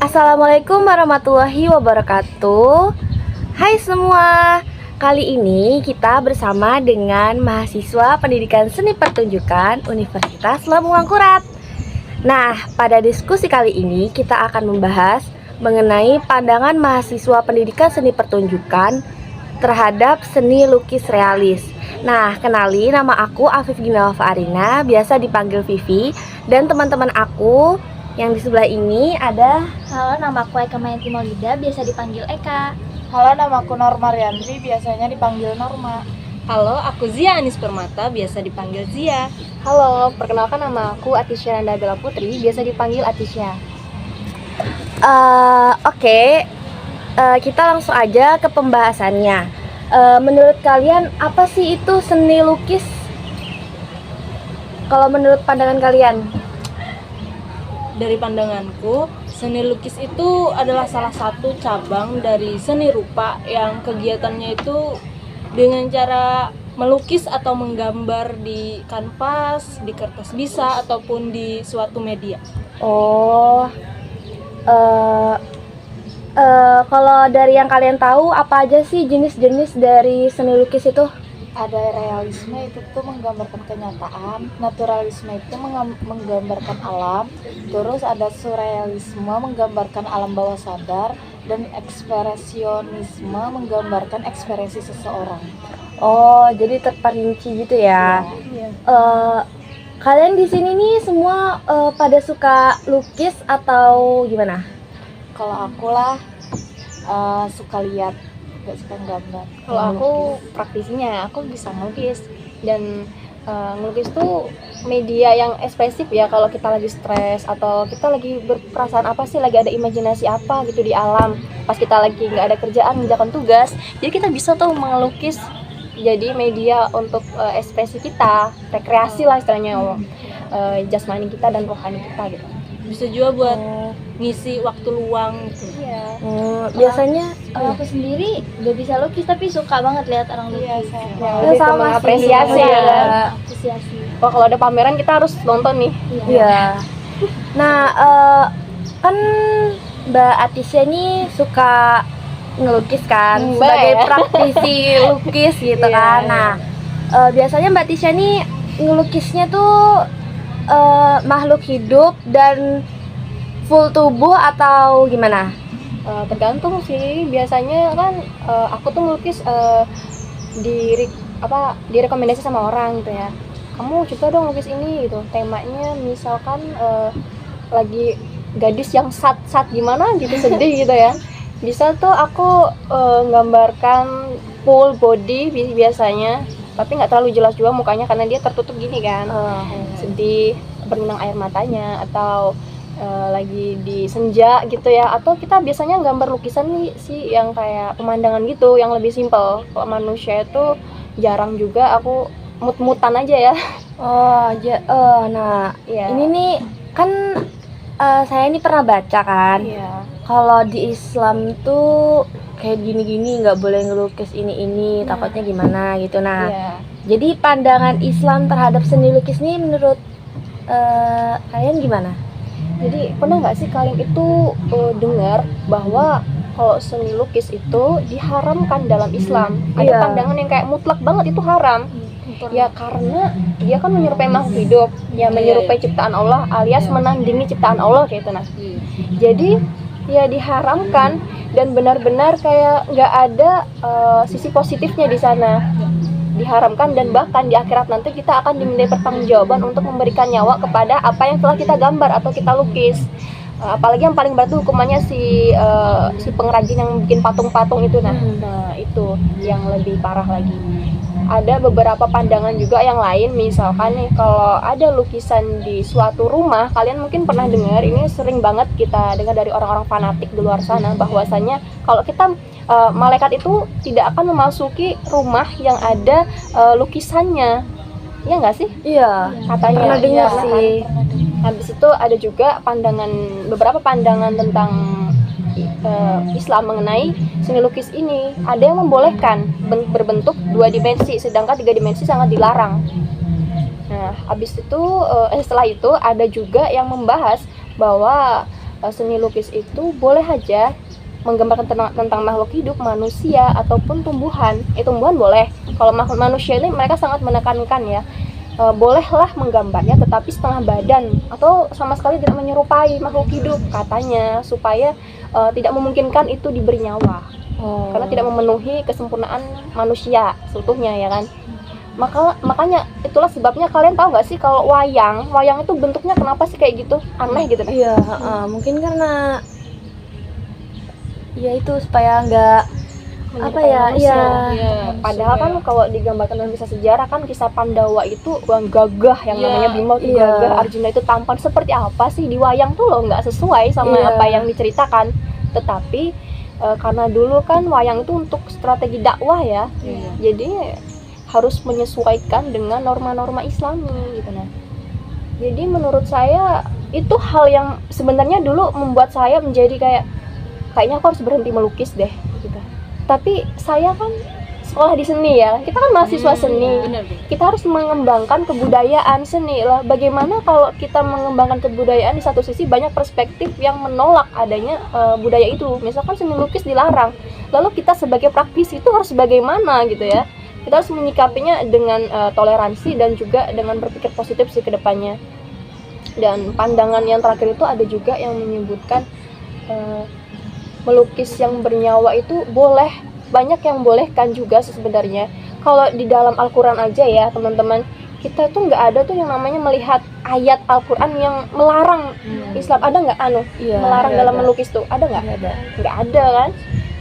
Assalamualaikum warahmatullahi wabarakatuh. Hai semua, kali ini kita bersama dengan mahasiswa Pendidikan Seni Pertunjukan Universitas Lampung Angkurat. Nah, pada diskusi kali ini kita akan membahas mengenai pandangan mahasiswa Pendidikan Seni Pertunjukan terhadap seni lukis realis. Nah, kenali, nama aku Afif Ginalva Arina, biasa dipanggil Vivi, dan teman-teman aku yang di sebelah ini ada. Halo, nama aku Eka Mayanti Maulida, biasa dipanggil Eka. Halo, nama aku Norma Riandri, biasanya dipanggil Norma. Halo, aku Zia Anis Permata, biasa dipanggil Zia. Halo, perkenalkan nama aku Atisya Nanda Bella Putri, biasa dipanggil Atisya. Oke. Kita langsung aja ke pembahasannya. Menurut kalian apa sih itu seni lukis? Kalau menurut pandangan kalian? Dari pandanganku, seni lukis itu adalah salah satu cabang dari seni rupa yang kegiatannya itu dengan cara melukis atau menggambar di kanvas, di kertas bisa, ataupun di suatu media. Kalau dari yang kalian tahu, apa aja sih jenis-jenis dari seni lukis itu? Ada realisme, itu tuh menggambarkan kenyataan, naturalisme itu menggambarkan alam, terus ada surrealisme menggambarkan alam bawah sadar, dan ekspresionisme menggambarkan ekspresi seseorang. Oh, jadi terperinci gitu ya. Kalian di sini nih semua pada suka lukis atau gimana? Kalau aku lah suka lihat, gak suka gambar. Kalau aku praktisinya, aku bisa ngelukis. Dan ngelukis tuh media yang ekspresif ya. Kalau kita lagi stres atau kita lagi berperasaan apa sih, lagi ada imajinasi apa gitu di alam, pas kita lagi nggak ada kerjaan, mengerjakan tugas, jadi kita bisa tuh melukis jadi media untuk ekspresi kita, rekreasi lah istilahnya, jasmani kita dan rohani kita gitu. Bisa juga buat ngisi waktu luang gitu. Iya. Biasanya Kalau aku sendiri gak bisa lukis, tapi suka banget lihat orang lukis. Lebih ke sama sih. mengapresiasi Iya. ya. Apresiasi. Wah, kalau ada pameran kita harus nonton nih. Iya. Nah, kan Mbak Atisya nih suka ngelukis kan, Mbak sebagai ya? praktisi lukis gitu Iya, kan. Nah, biasanya Mbak Atisya nih ngelukisnya tuh makhluk hidup dan full tubuh atau gimana? Tergantung sih. Biasanya kan aku tuh melukis direkomendasi sama orang gitu ya. Kamu coba dong lukis ini gitu. Temanya misalkan lagi gadis yang sad gimana gitu, sedih gitu ya. Bisa tuh aku gambarkan full body biasanya, tapi nggak terlalu jelas juga mukanya karena dia tertutup gini kan. Sedih, berminang air matanya, atau lagi di senja gitu ya. Atau kita biasanya gambar lukisan nih sih yang kayak pemandangan gitu, yang lebih simpel. Kalau manusia itu jarang juga, aku mut-mutan aja ya. Nah, Iya. ini nih kan saya ini pernah baca kan. Iya. Kalau di Islam tuh kayak gini-gini, nggak boleh ngelukis ini, takutnya gimana gitu. Nah, Iya. jadi pandangan Islam terhadap seni lukis ini menurut kalian gimana? Jadi pernah nggak sih kalian itu dengar bahwa kalau seni lukis itu diharamkan dalam Islam? Ada Iya. pandangan yang kayak mutlak banget itu haram. Ya karena dia kan menyerupai makhluk hidup, ya menyerupai ciptaan Allah alias menandingi ciptaan Allah kayak itu. Nah, jadi ya diharamkan dan benar-benar kayak nggak ada sisi positifnya di sana. Diharamkan, dan bahkan di akhirat nanti kita akan dimintai pertanggungjawaban untuk memberikan nyawa kepada apa yang telah kita gambar atau kita lukis. Apalagi yang paling berat tuh hukumannya si pengrajin yang bikin patung-patung itu. Nah itu yang lebih parah lagi. Ada beberapa pandangan juga yang lain, misalkan nih kalau ada lukisan di suatu rumah, kalian mungkin pernah dengar, ini sering banget kita dengar dari orang-orang fanatik di luar sana, bahwasanya kalau kita malaikat itu tidak akan memasuki rumah yang ada lukisannya. Iya nggak sih? Iya, Katanya. pernah dengar Iya, sih. Habis itu ada juga beberapa pandangan tentang Islam mengenai seni lukis ini. Ada yang membolehkan berbentuk 2 dimensi, sedangkan 3 dimensi sangat dilarang. Nah, habis itu setelah itu ada juga yang membahas bahwa seni lukis itu boleh aja menggambarkan tentang makhluk hidup, manusia ataupun tumbuhan. Tumbuhan boleh. Kalau makhluk manusia ini mereka sangat menekankan ya. Bolehlah menggambarnya tetapi setengah badan atau sama sekali tidak menyerupai makhluk hidup katanya, supaya tidak memungkinkan itu diberi nyawa. Karena tidak memenuhi kesempurnaan manusia seutuhnya ya kan. Makanya itulah sebabnya, kalian tahu nggak sih kalau wayang itu bentuknya kenapa sih kayak gitu, aneh gitu kan? Iya, mungkin karena ya itu supaya nggak apa ya, iya. Padahal kan kalau digambarkan dalam kisah sejarah kan kisah Pandawa itu yang gagah, yang namanya Bima itu gagah, Arjuna itu tampan. Seperti apa sih di wayang tuh loh, nggak sesuai sama apa yang diceritakan. Tetapi karena dulu kan wayang itu untuk strategi dakwah ya, jadi harus menyesuaikan dengan norma-norma Islami gitu nah. Jadi menurut saya itu hal yang sebenarnya dulu membuat saya menjadi kayaknya aku harus berhenti melukis deh gitu. Tapi saya kan sekolah di seni ya, kita kan mahasiswa seni, kita harus mengembangkan kebudayaan seni lah. Bagaimana kalau kita mengembangkan kebudayaan, di satu sisi banyak perspektif yang menolak adanya budaya itu, misalkan seni lukis dilarang, lalu kita sebagai praktisi itu harus bagaimana gitu ya. Kita harus menyikapinya dengan toleransi dan juga dengan berpikir positif sih ke depannya. Dan pandangan yang terakhir itu ada juga yang menyebutkan melukis yang bernyawa itu boleh, banyak yang bolehkan juga sebenarnya. Kalau di dalam Al-Quran aja ya teman-teman, kita tuh nggak ada tuh yang namanya melihat ayat Al-Quran yang melarang Islam. Ada nggak melarang dalam melukis tuh? Ada nggak? Nggak ada kan?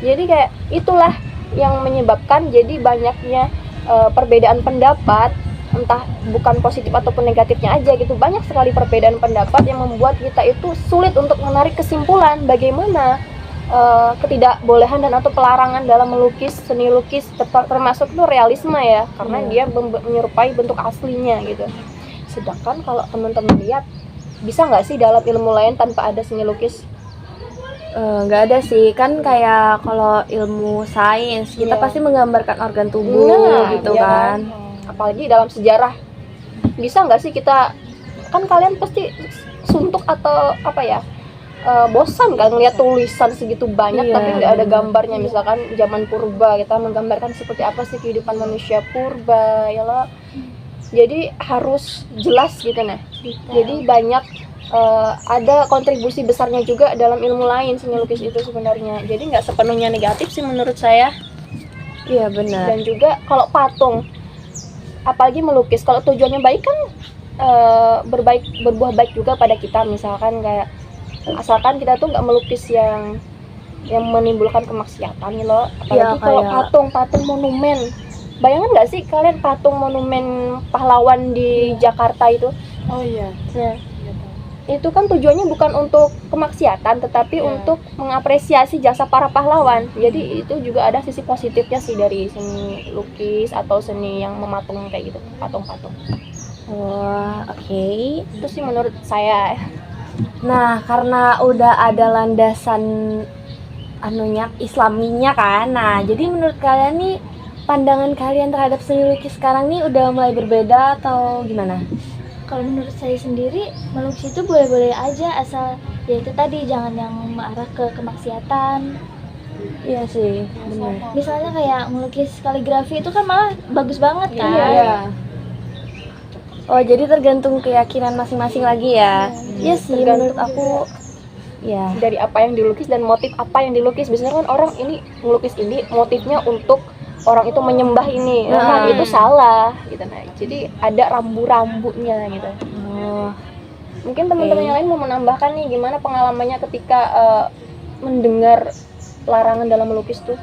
Jadi kayak itulah yang menyebabkan jadi banyaknya perbedaan pendapat, entah bukan positif ataupun negatifnya aja gitu. Banyak sekali perbedaan pendapat yang membuat kita itu sulit untuk menarik kesimpulan bagaimana ketidakbolehan dan atau pelarangan dalam melukis, seni lukis, termasuk itu realisme ya, karena dia menyerupai bentuk aslinya gitu. Sedangkan kalau teman-teman lihat, bisa nggak sih dalam ilmu lain tanpa ada seni lukis? Nggak ada sih, kan kayak kalau ilmu sains kita pasti menggambarkan organ tubuh gitu kan. Apalagi dalam sejarah, bisa nggak sih kita, kan kalian pasti suntuk atau apa ya, bosan kan ngeliat tulisan segitu banyak tapi nggak ada gambarnya. Misalkan zaman purba kita menggambarkan seperti apa sih kehidupan manusia purba ya loh. Jadi harus jelas gitu nah. Jadi banyak ada kontribusi besarnya juga dalam ilmu lain seni lukis itu sebenarnya. Jadi nggak sepenuhnya negatif sih menurut saya. Iya benar. Dan juga kalau patung, apalagi melukis, kalau tujuannya baik kan berbuah baik juga pada kita. Misalkan kayak asalkan kita tuh nggak melukis yang menimbulkan kemaksiatan nih loh. Apalagi kalau patung monumen, bayangan nggak sih kalian patung monumen pahlawan di Jakarta itu? Oh iya. Nah, itu kan tujuannya bukan untuk kemaksiatan tetapi untuk mengapresiasi jasa para pahlawan. Jadi itu juga ada sisi positifnya sih dari seni lukis atau seni yang mematung kayak gitu, patung-patung. Wah, oke. Itu sih menurut saya. Nah, karena udah ada landasan islaminya kan. Nah, jadi menurut kalian nih, pandangan kalian terhadap seni lukis sekarang nih udah mulai berbeda atau gimana? Kalau menurut saya sendiri, melukis itu boleh-boleh aja, asal ya itu tadi jangan yang mengarah ke kemaksiatan. Iya sih, benar. Misalnya kayak melukis kaligrafi itu kan malah bagus banget kan. Iya. Oh, jadi tergantung keyakinan masing-masing lagi ya. Iya sih, menurut aku ya. Dari apa yang dilukis dan motif apa yang dilukis. Biasanya kan orang ini melukis ini motifnya untuk orang itu menyembah ini. Nah, itu salah gitu nah. Jadi ada rambu-rambunya gitu. Oh. Mungkin teman-teman yang lain mau menambahkan nih gimana pengalamannya ketika mendengar larangan dalam melukis tuh?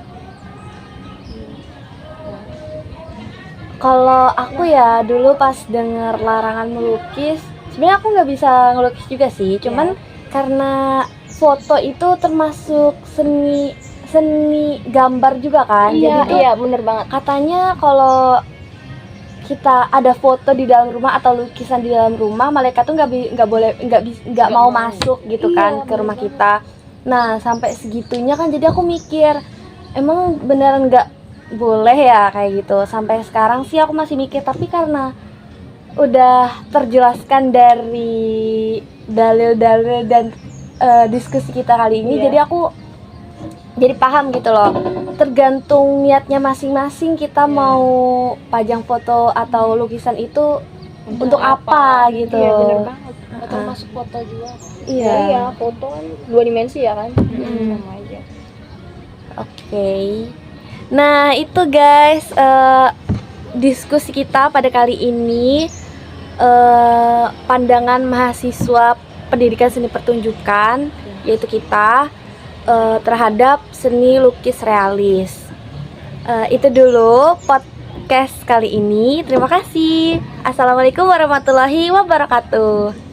Kalau aku ya dulu pas denger larangan melukis, sebenarnya aku nggak bisa ngelukis juga sih, cuman karena foto itu termasuk seni gambar juga kan. Iya, jadi iya bener banget. katanya kalau kita ada foto di dalam rumah atau lukisan di dalam rumah, malaikat tuh nggak mau masuk gitu kan ke rumah kita. Nah sampai segitunya kan, jadi aku mikir emang beneran nggak boleh ya kayak gitu. Sampai sekarang sih aku masih mikir, tapi karena udah terjelaskan dari dalil-dalil dan diskusi kita kali ini. Iya. Jadi aku jadi paham gitu loh. Tergantung niatnya masing-masing kita mau pajang foto atau lukisan itu untuk apa gitu. Iya bener banget. Termasuk foto juga. Iya. Iya, foto kan 2 dimensi ya kan. Sama aja. Oke. Nah, itu guys diskusi kita pada kali ini, pandangan mahasiswa pendidikan seni pertunjukan, yaitu kita terhadap seni lukis realis. Itu dulu podcast kali ini. Terima kasih. Assalamualaikum warahmatullahi wabarakatuh.